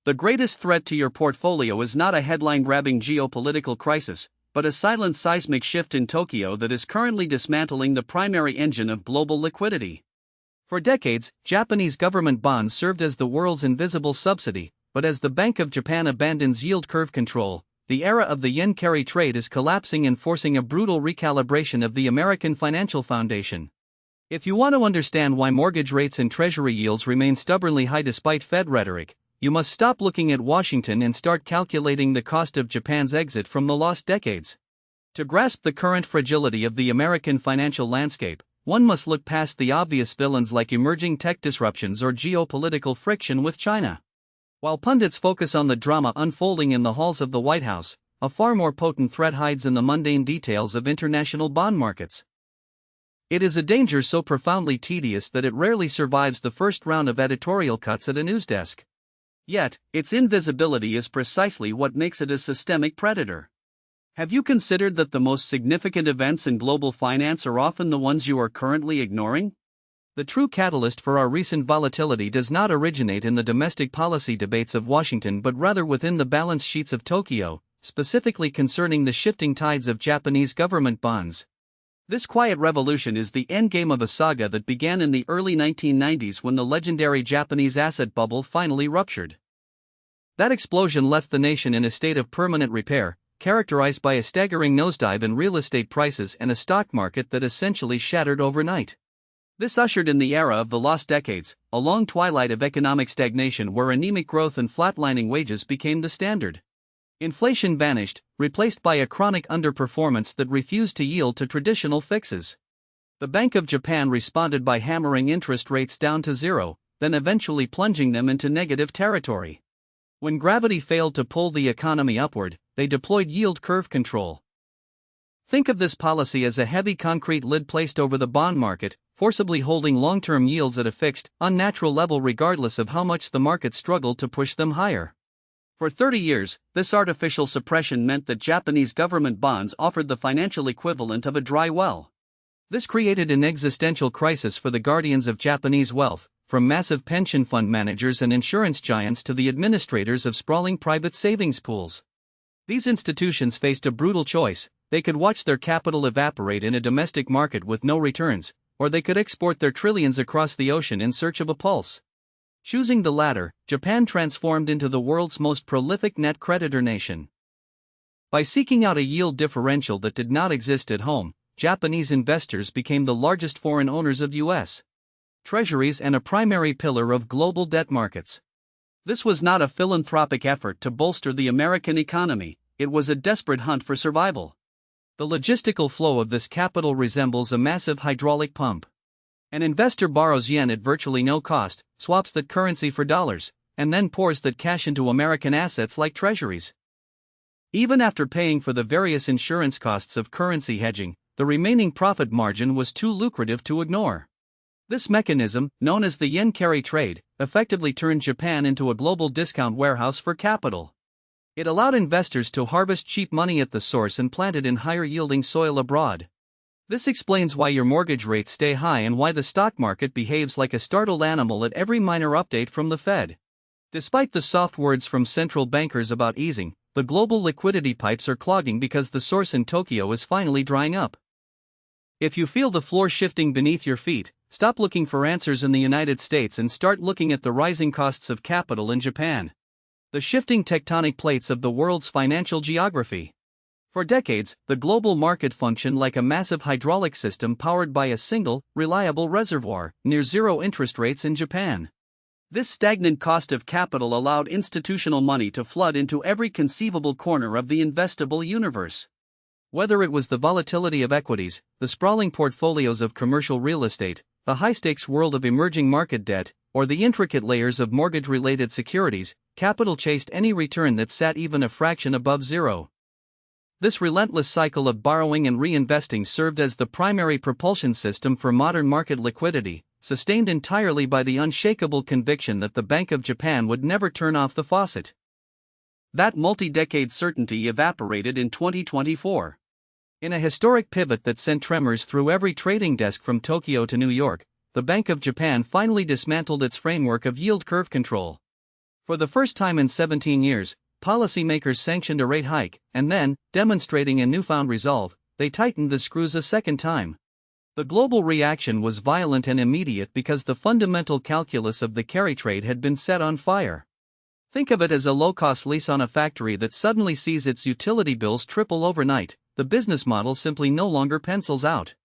The greatest threat to your portfolio is not a headline-grabbing geopolitical crisis, but a silent seismic shift in Tokyo that is currently dismantling the primary engine of global liquidity. For decades, Japanese government bonds served as the world's invisible subsidy, but as the Bank of Japan abandons yield curve control, the era of the yen carry trade is collapsing and forcing a brutal recalibration of the American financial foundation. If you want to understand why mortgage rates and Treasury yields remain stubbornly high despite Fed rhetoric, you must stop looking at Washington and start calculating the cost of Japan's exit from the lost decades. To grasp the current fragility of the American financial landscape, one must look past the obvious villains like emerging tech disruptions or geopolitical friction with China. While pundits focus on the drama unfolding in the halls of the White House, a far more potent threat hides in the mundane details of international bond markets. It is a danger so profoundly tedious that it rarely survives the first round of editorial cuts at a news desk. Yet, its invisibility is precisely what makes it a systemic predator. Have you considered that the most significant events in global finance are often the ones you are currently ignoring? The true catalyst for our recent volatility does not originate in the domestic policy debates of Washington but rather within the balance sheets of Tokyo, specifically concerning the shifting tides of Japanese government bonds. This quiet revolution is the endgame of a saga that began in the early 1990s when the legendary Japanese asset bubble finally ruptured. That explosion left the nation in a state of permanent repair, characterized by a staggering nosedive in real estate prices and a stock market that essentially shattered overnight. This ushered in the era of the lost decades, a long twilight of economic stagnation where anemic growth and flatlining wages became the standard. Inflation vanished, replaced by a chronic underperformance that refused to yield to traditional fixes. The Bank of Japan responded by hammering interest rates down to zero, then eventually plunging them into negative territory. When gravity failed to pull the economy upward, they deployed yield curve control. Think of this policy as a heavy concrete lid placed over the bond market, forcibly holding long-term yields at a fixed, unnatural level regardless of how much the market struggled to push them higher. For 30 years, this artificial suppression meant that Japanese government bonds offered the financial equivalent of a dry well. This created an existential crisis for the guardians of Japanese wealth, from massive pension fund managers and insurance giants to the administrators of sprawling private savings pools. These institutions faced a brutal choice: they could watch their capital evaporate in a domestic market with no returns, or they could export their trillions across the ocean in search of a pulse. Choosing the latter, Japan transformed into the world's most prolific net creditor nation. By seeking out a yield differential that did not exist at home, Japanese investors became the largest foreign owners of U.S. Treasuries and a primary pillar of global debt markets. This was not a philanthropic effort to bolster the American economy, it was a desperate hunt for survival. The logistical flow of this capital resembles a massive hydraulic pump. An investor borrows yen at virtually no cost, swaps that currency for dollars, and then pours that cash into American assets like Treasuries. Even after paying for the various insurance costs of currency hedging, the remaining profit margin was too lucrative to ignore. This mechanism, known as the yen carry trade, effectively turned Japan into a global discount warehouse for capital. It allowed investors to harvest cheap money at the source and plant it in higher-yielding soil abroad. This explains why your mortgage rates stay high and why the stock market behaves like a startled animal at every minor update from the Fed. Despite the soft words from central bankers about easing, the global liquidity pipes are clogging because the source in Tokyo is finally drying up. If you feel the floor shifting beneath your feet, stop looking for answers in the United States and start looking at the rising costs of capital in Japan. The shifting tectonic plates of the world's financial geography. For decades, the global market functioned like a massive hydraulic system powered by a single, reliable reservoir, near zero interest rates in Japan. This stagnant cost of capital allowed institutional money to flood into every conceivable corner of the investable universe. Whether it was the volatility of equities, the sprawling portfolios of commercial real estate, the high-stakes world of emerging market debt, or the intricate layers of mortgage-related securities, capital chased any return that sat even a fraction above zero. This relentless cycle of borrowing and reinvesting served as the primary propulsion system for modern market liquidity, sustained entirely by the unshakable conviction that the Bank of Japan would never turn off the faucet. That multi-decade certainty evaporated in 2024. In a historic pivot that sent tremors through every trading desk from Tokyo to New York, the Bank of Japan finally dismantled its framework of yield curve control. For the first time in 17 years, policymakers sanctioned a rate hike, and then, demonstrating a newfound resolve, they tightened the screws a second time. The global reaction was violent and immediate because the fundamental calculus of the carry trade had been set on fire. Think of it as a low-cost lease on a factory that suddenly sees its utility bills triple overnight. The business model simply no longer pencils out.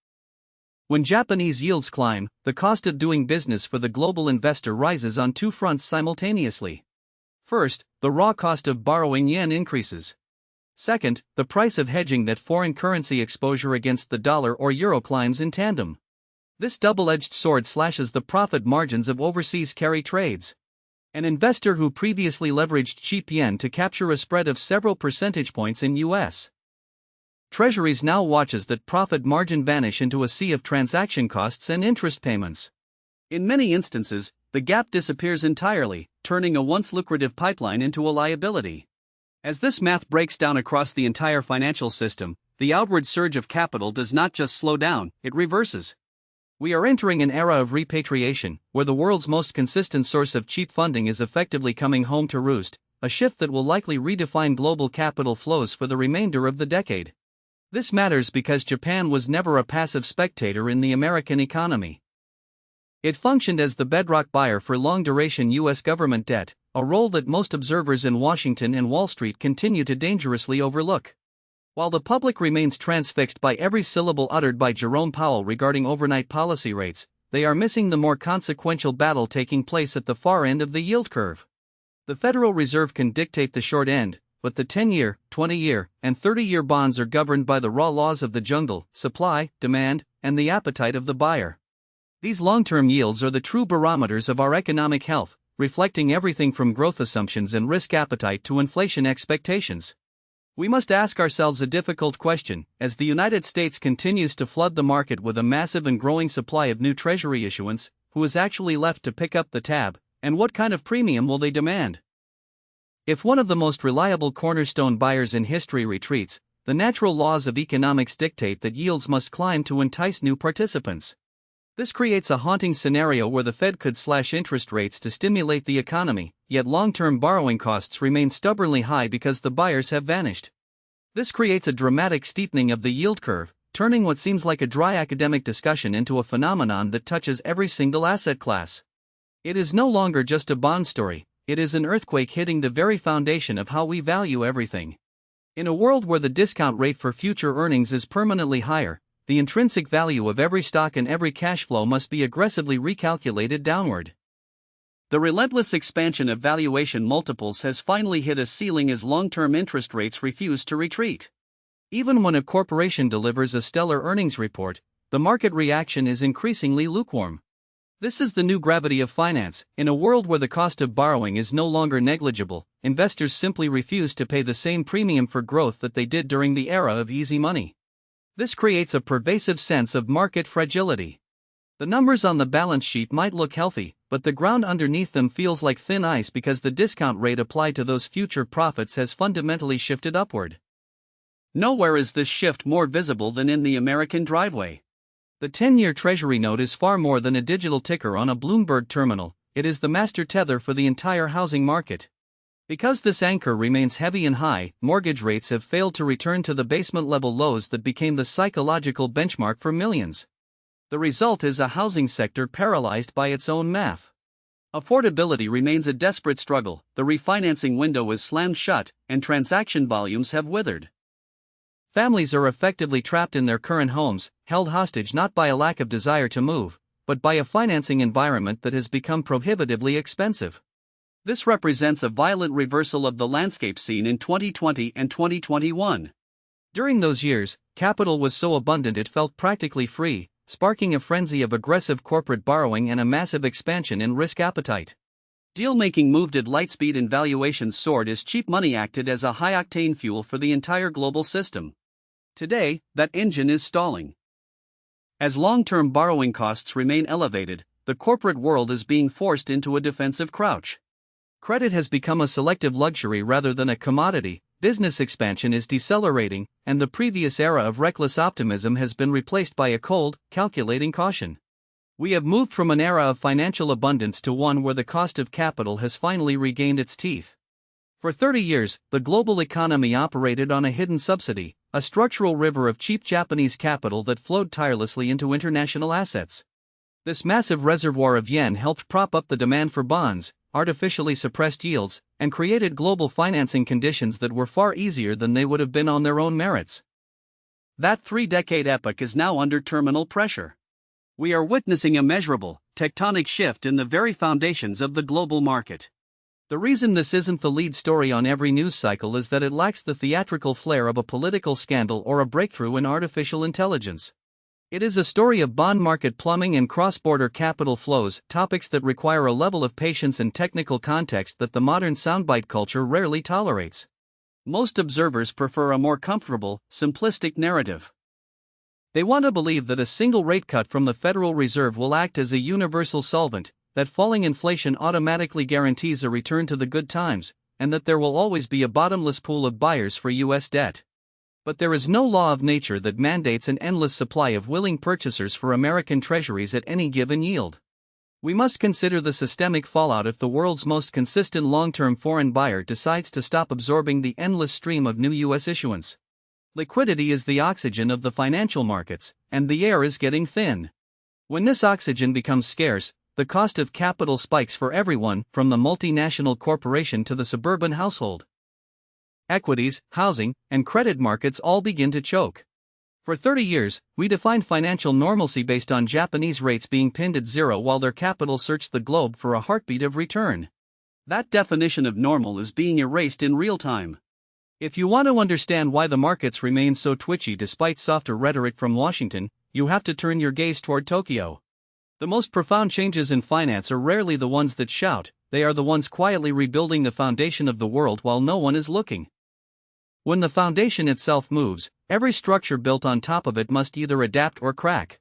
When Japanese yields climb, the cost of doing business for the global investor rises on two fronts simultaneously. First, the raw cost of borrowing yen increases. Second, the price of hedging that foreign currency exposure against the dollar or euro climbs in tandem. This double-edged sword slashes the profit margins of overseas carry trades. An investor who previously leveraged cheap yen to capture a spread of several percentage points in U.S. Treasuries now watches that profit margin vanish into a sea of transaction costs and interest payments. In many instances, the gap disappears entirely, turning a once lucrative pipeline into a liability. As this math breaks down across the entire financial system, the outward surge of capital does not just slow down, it reverses. We are entering an era of repatriation, where the world's most consistent source of cheap funding is effectively coming home to roost, a shift that will likely redefine global capital flows for the remainder of the decade. This matters because Japan was never a passive spectator in the American economy. It functioned as the bedrock buyer for long-duration U.S. government debt, a role that most observers in Washington and Wall Street continue to dangerously overlook. While the public remains transfixed by every syllable uttered by Jerome Powell regarding overnight policy rates, they are missing the more consequential battle taking place at the far end of the yield curve. The Federal Reserve can dictate the short end, but the 10-year, 20-year, and 30-year bonds are governed by the raw laws of the jungle: supply, demand, and the appetite of the buyer. These long-term yields are the true barometers of our economic health, reflecting everything from growth assumptions and risk appetite to inflation expectations. We must ask ourselves a difficult question: as the United States continues to flood the market with a massive and growing supply of new Treasury issuance, who is actually left to pick up the tab, and what kind of premium will they demand? If one of the most reliable cornerstone buyers in history retreats, the natural laws of economics dictate that yields must climb to entice new participants. This creates a haunting scenario where the Fed could slash interest rates to stimulate the economy, yet long-term borrowing costs remain stubbornly high because the buyers have vanished. This creates a dramatic steepening of the yield curve, turning what seems like a dry academic discussion into a phenomenon that touches every single asset class. It is no longer just a bond story, it is an earthquake hitting the very foundation of how we value everything. In a world where the discount rate for future earnings is permanently higher, the intrinsic value of every stock and every cash flow must be aggressively recalculated downward. The relentless expansion of valuation multiples has finally hit a ceiling as long-term interest rates refuse to retreat. Even when a corporation delivers a stellar earnings report, the market reaction is increasingly lukewarm. This is the new gravity of finance. In a world where the cost of borrowing is no longer negligible, investors simply refuse to pay the same premium for growth that they did during the era of easy money. This creates a pervasive sense of market fragility. The numbers on the balance sheet might look healthy, but the ground underneath them feels like thin ice because the discount rate applied to those future profits has fundamentally shifted upward. Nowhere is this shift more visible than in the American driveway. The 10-year Treasury note is far more than a digital ticker on a Bloomberg terminal, it is the master tether for the entire housing market. Because this anchor remains heavy and high, mortgage rates have failed to return to the basement-level lows that became the psychological benchmark for millions. The result is a housing sector paralyzed by its own math. Affordability remains a desperate struggle, the refinancing window is slammed shut, and transaction volumes have withered. Families are effectively trapped in their current homes, held hostage not by a lack of desire to move, but by a financing environment that has become prohibitively expensive. This represents a violent reversal of the landscape seen in 2020 and 2021. During those years, capital was so abundant it felt practically free, sparking a frenzy of aggressive corporate borrowing and a massive expansion in risk appetite. Deal-making moved at light speed and valuations soared as cheap money acted as a high-octane fuel for the entire global system. Today, that engine is stalling. As long-term borrowing costs remain elevated, the corporate world is being forced into a defensive crouch. Credit has become a selective luxury rather than a commodity, business expansion is decelerating, and the previous era of reckless optimism has been replaced by a cold, calculating caution. We have moved from an era of financial abundance to one where the cost of capital has finally regained its teeth. For 30 years, the global economy operated on a hidden subsidy, a structural river of cheap Japanese capital that flowed tirelessly into international assets. This massive reservoir of yen helped prop up the demand for bonds, artificially suppressed yields, and created global financing conditions that were far easier than they would have been on their own merits. That 3-decade epoch is now under terminal pressure. We are witnessing a measurable, tectonic shift in the very foundations of the global market. The reason this isn't the lead story on every news cycle is that it lacks the theatrical flair of a political scandal or a breakthrough in artificial intelligence. It is a story of bond market plumbing and cross-border capital flows, topics that require a level of patience and technical context that the modern soundbite culture rarely tolerates. Most observers prefer a more comfortable, simplistic narrative. They want to believe that a single rate cut from the Federal Reserve will act as a universal solvent, that falling inflation automatically guarantees a return to the good times, and that there will always be a bottomless pool of buyers for U.S. debt. But there is no law of nature that mandates an endless supply of willing purchasers for American Treasuries at any given yield. We must consider the systemic fallout if the world's most consistent long-term foreign buyer decides to stop absorbing the endless stream of new U.S. issuance. Liquidity is the oxygen of the financial markets, and the air is getting thin. When this oxygen becomes scarce, the cost of capital spikes for everyone, from the multinational corporation to the suburban household. Equities, housing, and credit markets all begin to choke. For 30 years, we defined financial normalcy based on Japanese rates being pinned at zero while their capital searched the globe for a heartbeat of return. That definition of normal is being erased in real time. If you want to understand why the markets remain so twitchy despite softer rhetoric from Washington, you have to turn your gaze toward Tokyo. The most profound changes in finance are rarely the ones that shout, they are the ones quietly rebuilding the foundation of the world while no one is looking. When the foundation itself moves, every structure built on top of it must either adapt or crack.